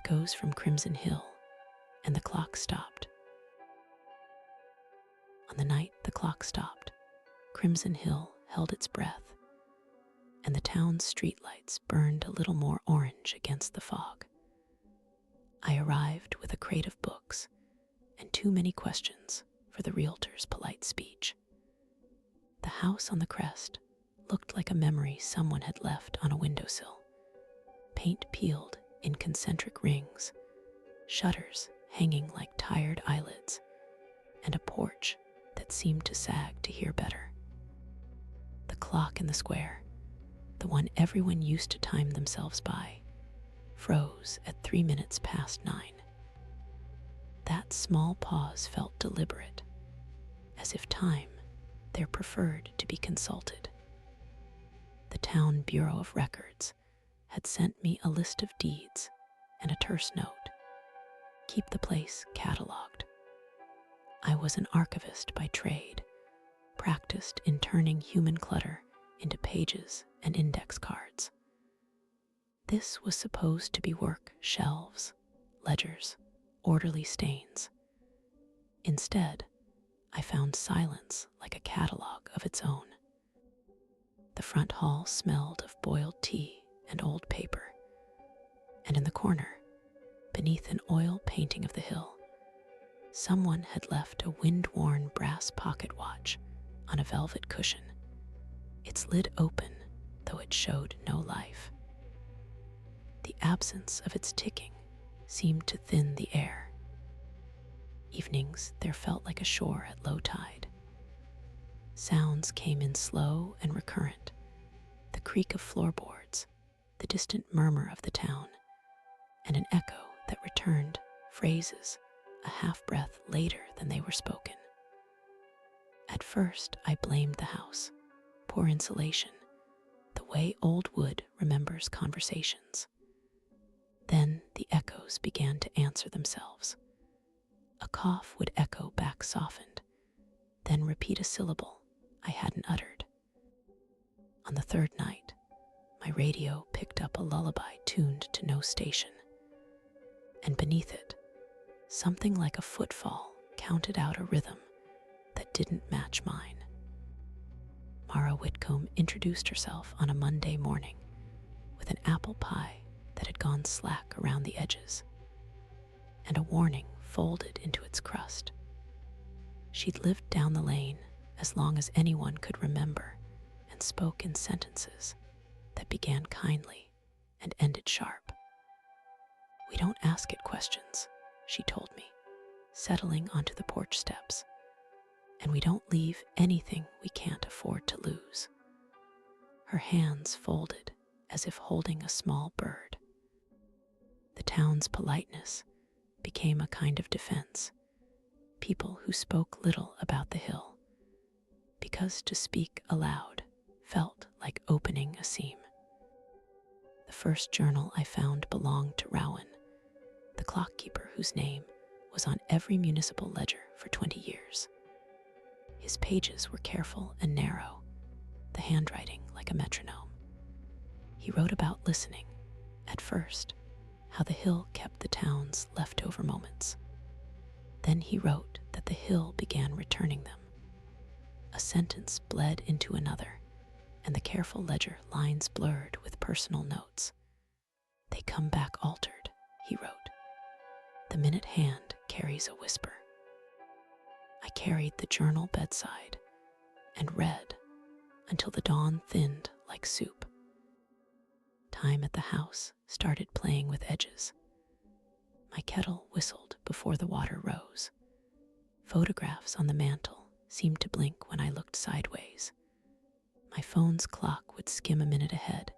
echoes from Crimson Hill, and the clock stopped. On the night the clock stopped, Crimson Hill held its breath, and the town's streetlights burned a little more orange against the fog. I arrived with a crate of books and too many questions for the realtor's polite speech. The house on the crest looked like a memory someone had left on a windowsill. Paint peeled in concentric rings, shutters hanging like tired eyelids, and a porch that seemed to sag to hear better. The clock in the square, the one everyone used to time themselves by, froze at 3 minutes past 9. That small pause felt deliberate, as if time there preferred to be consulted. The town Bureau of Records had sent me a list of deeds and a terse note: keep the place cataloged. I was an archivist by trade, practiced in turning human clutter into pages and index cards. This was supposed to be work: shelves, ledgers, orderly stains. Instead, I found silence like a catalog of its own. The front hall smelled of boiled tea and old paper, and in the corner, beneath an oil painting of the hill, someone had left a wind-worn brass pocket watch on a velvet cushion, its lid open, though it showed no life. The absence of its ticking seemed to thin the air. Evenings there felt like a shore at low tide. Sounds came in slow and recurrent: the creak of floorboards, the distant murmur of the town, and an echo that returned phrases a half-breath later than they were spoken. At first I blamed the house: poor insulation, the way old wood remembers conversations. Then the echoes began to answer themselves. A cough would echo back softened, then repeat a syllable I hadn't uttered. On the third night, my radio picked up a lullaby tuned to no station, and beneath it, something like a footfall counted out a rhythm that didn't match mine. Mara Whitcomb introduced herself on a Monday morning with an apple pie that had gone slack around the edges, and a warning folded into its crust. She'd lived down the lane as long as anyone could remember, and spoke in sentences that began kindly and ended sharp. "We don't ask it questions," she told me, settling onto the porch steps, "and we don't leave anything we can't afford to lose." Her hands folded as if holding a small bird. The town's politeness became a kind of defense. People who spoke little about the hill, because to speak aloud felt like opening a seam. The first journal I found belonged to Rowan, the clockkeeper whose name was on every municipal ledger for 20 years. His pages were careful and narrow, the handwriting like a metronome. He wrote about listening, at first, how the hill kept the town's leftover moments. Then he wrote that the hill began returning them. A sentence bled into another, and the careful ledger lines blurred with personal notes. "They come back altered," he wrote. "The minute hand carries a whisper." I carried the journal bedside and read until the dawn thinned like soup. Time at the house started playing with edges. My kettle whistled before the water rose. Photographs on the mantel seemed to blink when I looked sideways. My phone's clock would skim a minute ahead,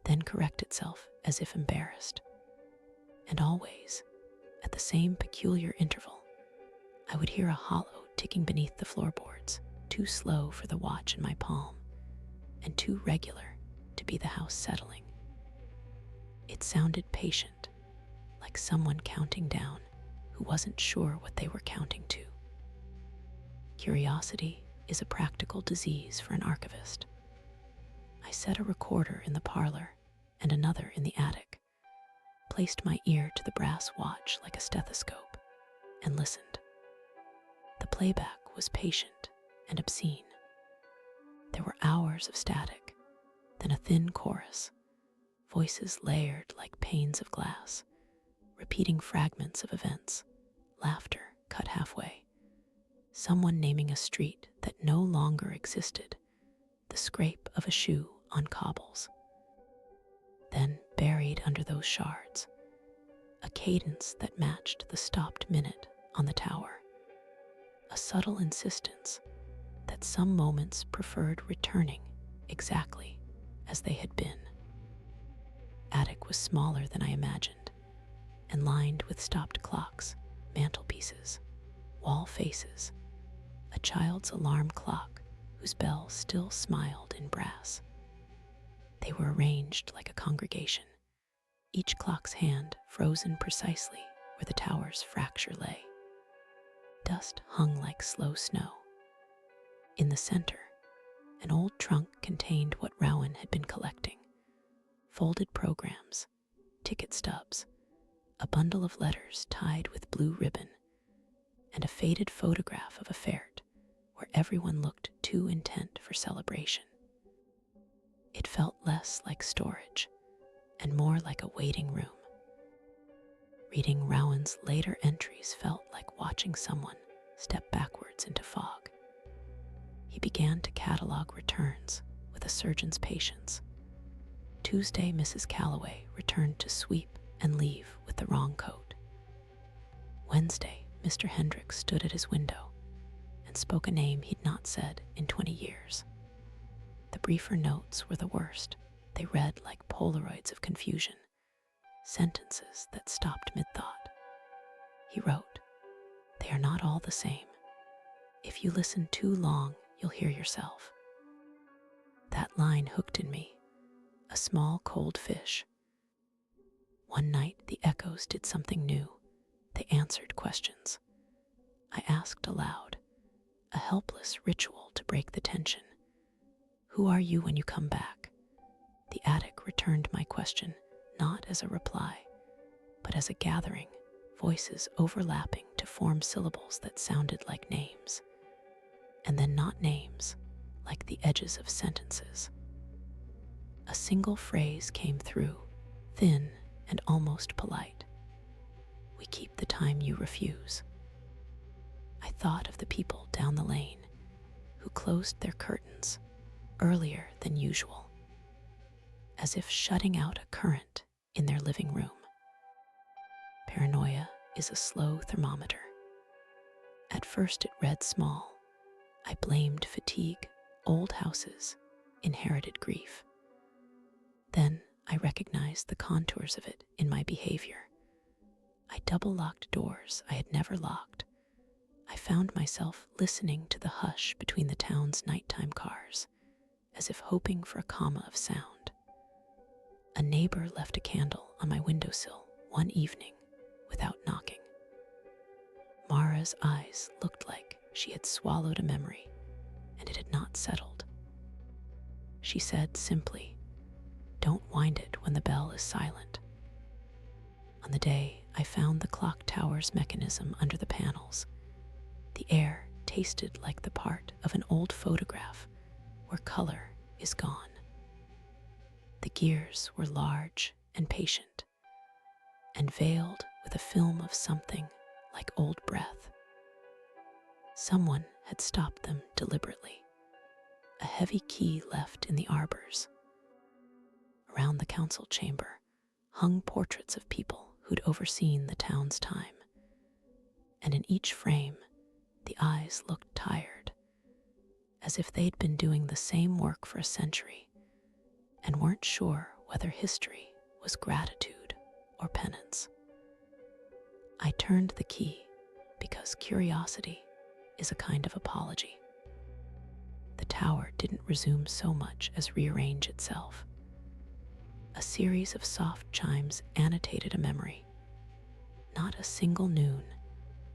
then correct itself as if embarrassed. And always, at the same peculiar interval, I would hear a hollow ticking beneath the floorboards, too slow for the watch in my palm, and too regular to be the house settling. It sounded patient, like someone counting down who wasn't sure what they were counting to. Curiosity is a practical disease for an archivist. I set a recorder in the parlor and another in the attic, placed my ear to the brass watch like a stethoscope and listened. The playback was patient and obscene. There were hours of static, then a thin chorus, voices layered like panes of glass, repeating fragments of events, laughter cut halfway, someone naming a street that no longer existed, the scrape of a shoe on cobbles. Then, buried under those shards, a cadence that matched the stopped minute on the tower, a subtle insistence that some moments preferred returning exactly as they had been. Attic was smaller than I imagined, and lined with stopped clocks, mantelpieces, wall faces, a child's alarm clock whose bell still smiled in brass. They were arranged like a congregation, each clock's hand frozen precisely where the tower's fracture lay. Dust hung like slow snow. In the center, an old trunk contained what Rowan had been collecting: folded programs, ticket stubs, a bundle of letters tied with blue ribbon, and a faded photograph of a ferret where everyone looked too intent for celebration. It felt less like storage and more like a waiting room. Reading Rowan's later entries felt like watching someone step backwards into fog. He began to catalog returns with a surgeon's patience. Tuesday, Mrs. Calloway returned to sweep and leave with the wrong coat. Wednesday, Mr. Hendricks stood at his window and spoke a name he'd not said in 20 years. The briefer notes were the worst. They read like Polaroids of confusion, sentences that stopped mid-thought. He wrote, "They are not all the same. If you listen too long, you'll hear yourself." That line hooked in me, a small cold fish. One night the echoes did something new. They answered questions. I asked aloud, a helpless ritual to break the tension. "Who are you when you come back?" The attic returned my question, not as a reply, but as a gathering, voices overlapping to form syllables that sounded like names, and then not names, like the edges of sentences. A single phrase came through, thin and almost polite. "We keep the time you refuse." I thought of the people down the lane who closed their curtains earlier than usual, as if shutting out a current in their living room. Paranoia is a slow thermometer. At first it read small. I blamed fatigue, old houses, inherited grief. Then I recognized the contours of it in my behavior. I double-locked doors I had never locked. I found myself listening to the hush between the town's nighttime cars, as if hoping for a comma of sound. A neighbor left a candle on my windowsill one evening without knocking. Mara's eyes looked like she had swallowed a memory, and it had not settled. She said simply, "Don't wind it when the bell is silent." On the day I found the clock tower's mechanism under the panels, the air tasted like the part of an old photograph where color is gone. The gears were large and patient, and veiled with a film of something like old breath. Someone had stopped them deliberately, a heavy key left in the arbors. Around the council chamber hung portraits of people who'd overseen the town's time, and in each frame the eyes looked tired, as if they'd been doing the same work for a century and weren't sure whether history was gratitude or penance. I turned the key because curiosity is a kind of apology. The tower didn't resume so much as rearrange itself. A series of soft chimes annotated a memory. Not a single noon,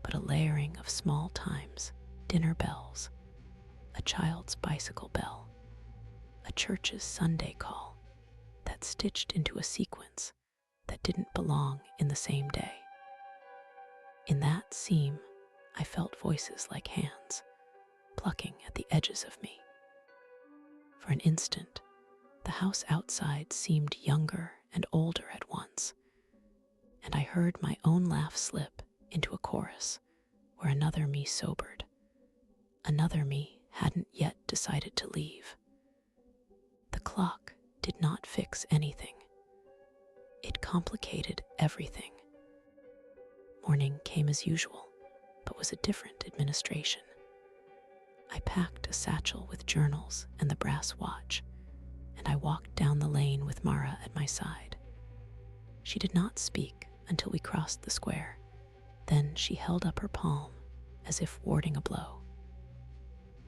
but a layering of small times, dinner bells, a child's bicycle bell, a church's Sunday call that stitched into a sequence that didn't belong in the same day. In that seam, I felt voices like hands, plucking at the edges of me. For an instant, the house outside seemed younger and older at once, and I heard my own laugh slip into a chorus where another me sobered. Another me hadn't yet decided to leave. The clock did not fix anything. It complicated everything. Morning came as usual, but was a different administration. I packed a satchel with journals and the brass watch, and I walked down the lane with Mara at my side. She did not speak until we crossed the square. Then she held up her palm as if warding a blow.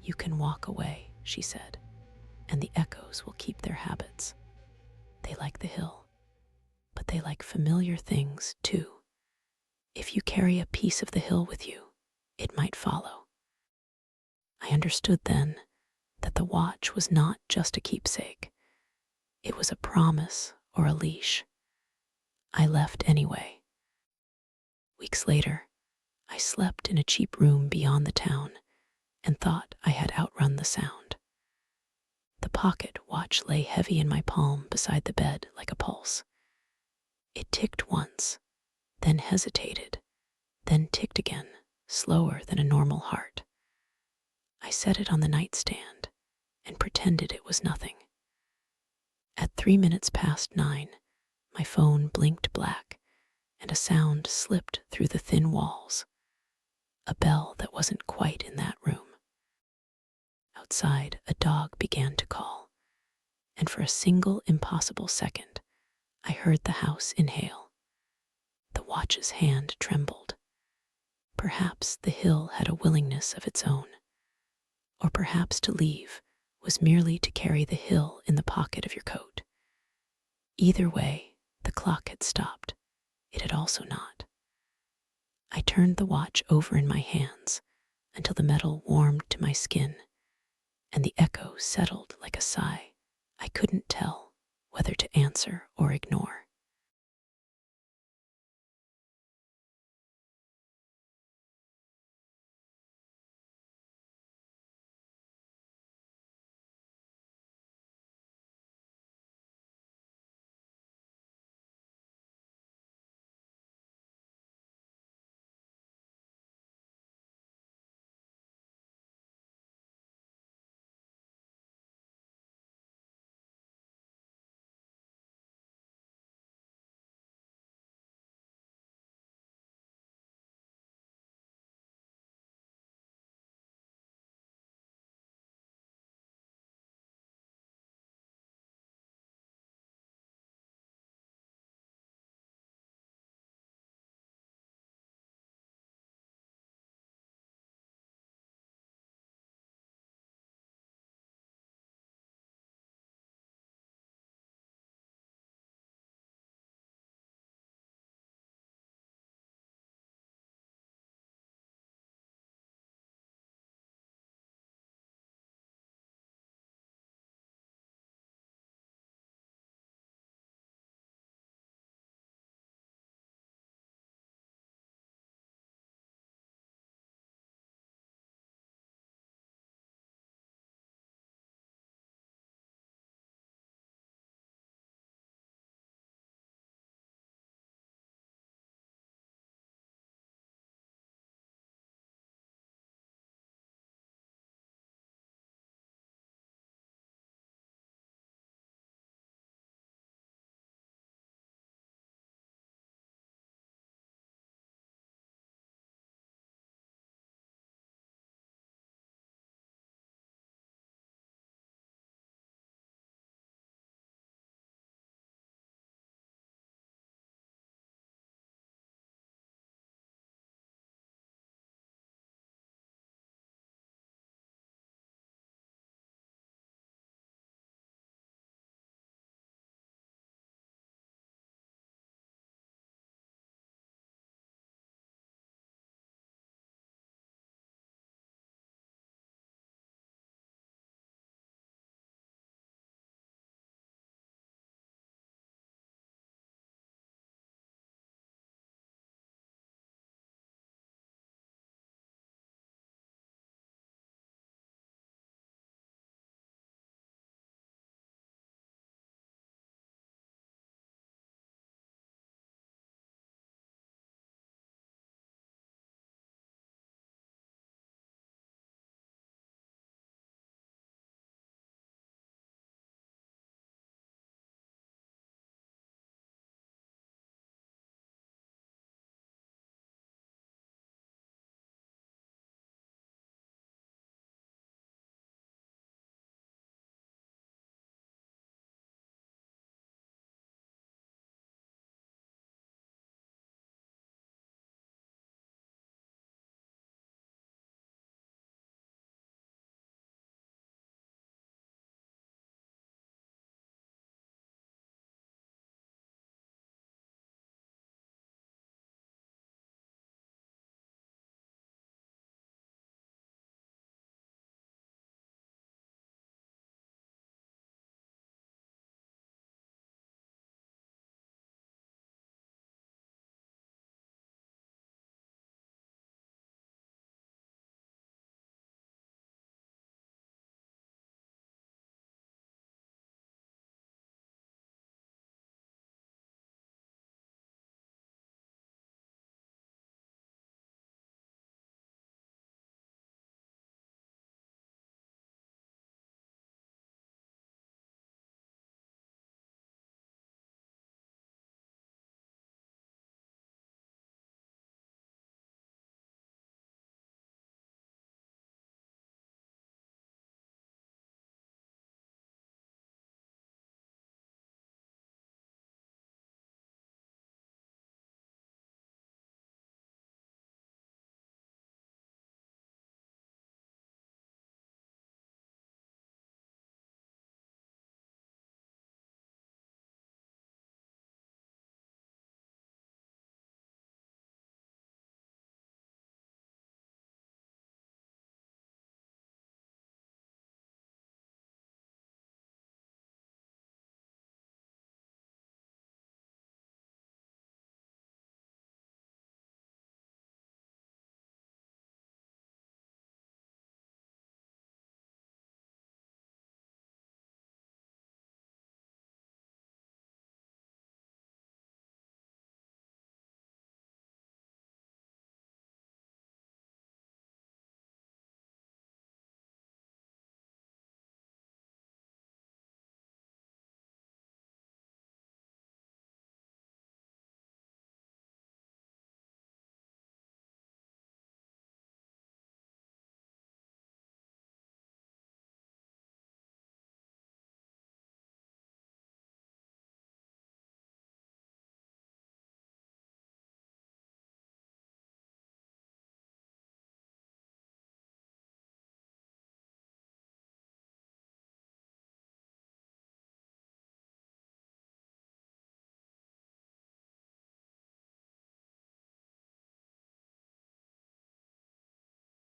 "You can walk away," she said, "and the echoes will keep their habits. They like the hill, but they like familiar things too. If you carry a piece of the hill with you, it might follow." I understood then that the watch was not just a keepsake. It was a promise or a leash. I left anyway. Weeks later, I slept in a cheap room beyond the town and thought I had outrun the sound. The pocket watch lay heavy in my palm beside the bed like a pulse. It ticked once, then hesitated, then ticked again, slower than a normal heart. I set it on the nightstand and pretended it was nothing. At 3 minutes past 9, my phone blinked black and a sound slipped through the thin walls. A bell that wasn't quite in that room. Outside, a dog began to call, and for a single impossible second, I heard the house inhale. The watch's hand trembled. Perhaps the hill had a willingness of its own, or perhaps to leave was merely to carry the hill in the pocket of your coat. Either way, the clock had stopped. It had also not. I turned the watch over in my hands until the metal warmed to my skin, and the echo settled like a sigh I couldn't tell whether to answer or ignore.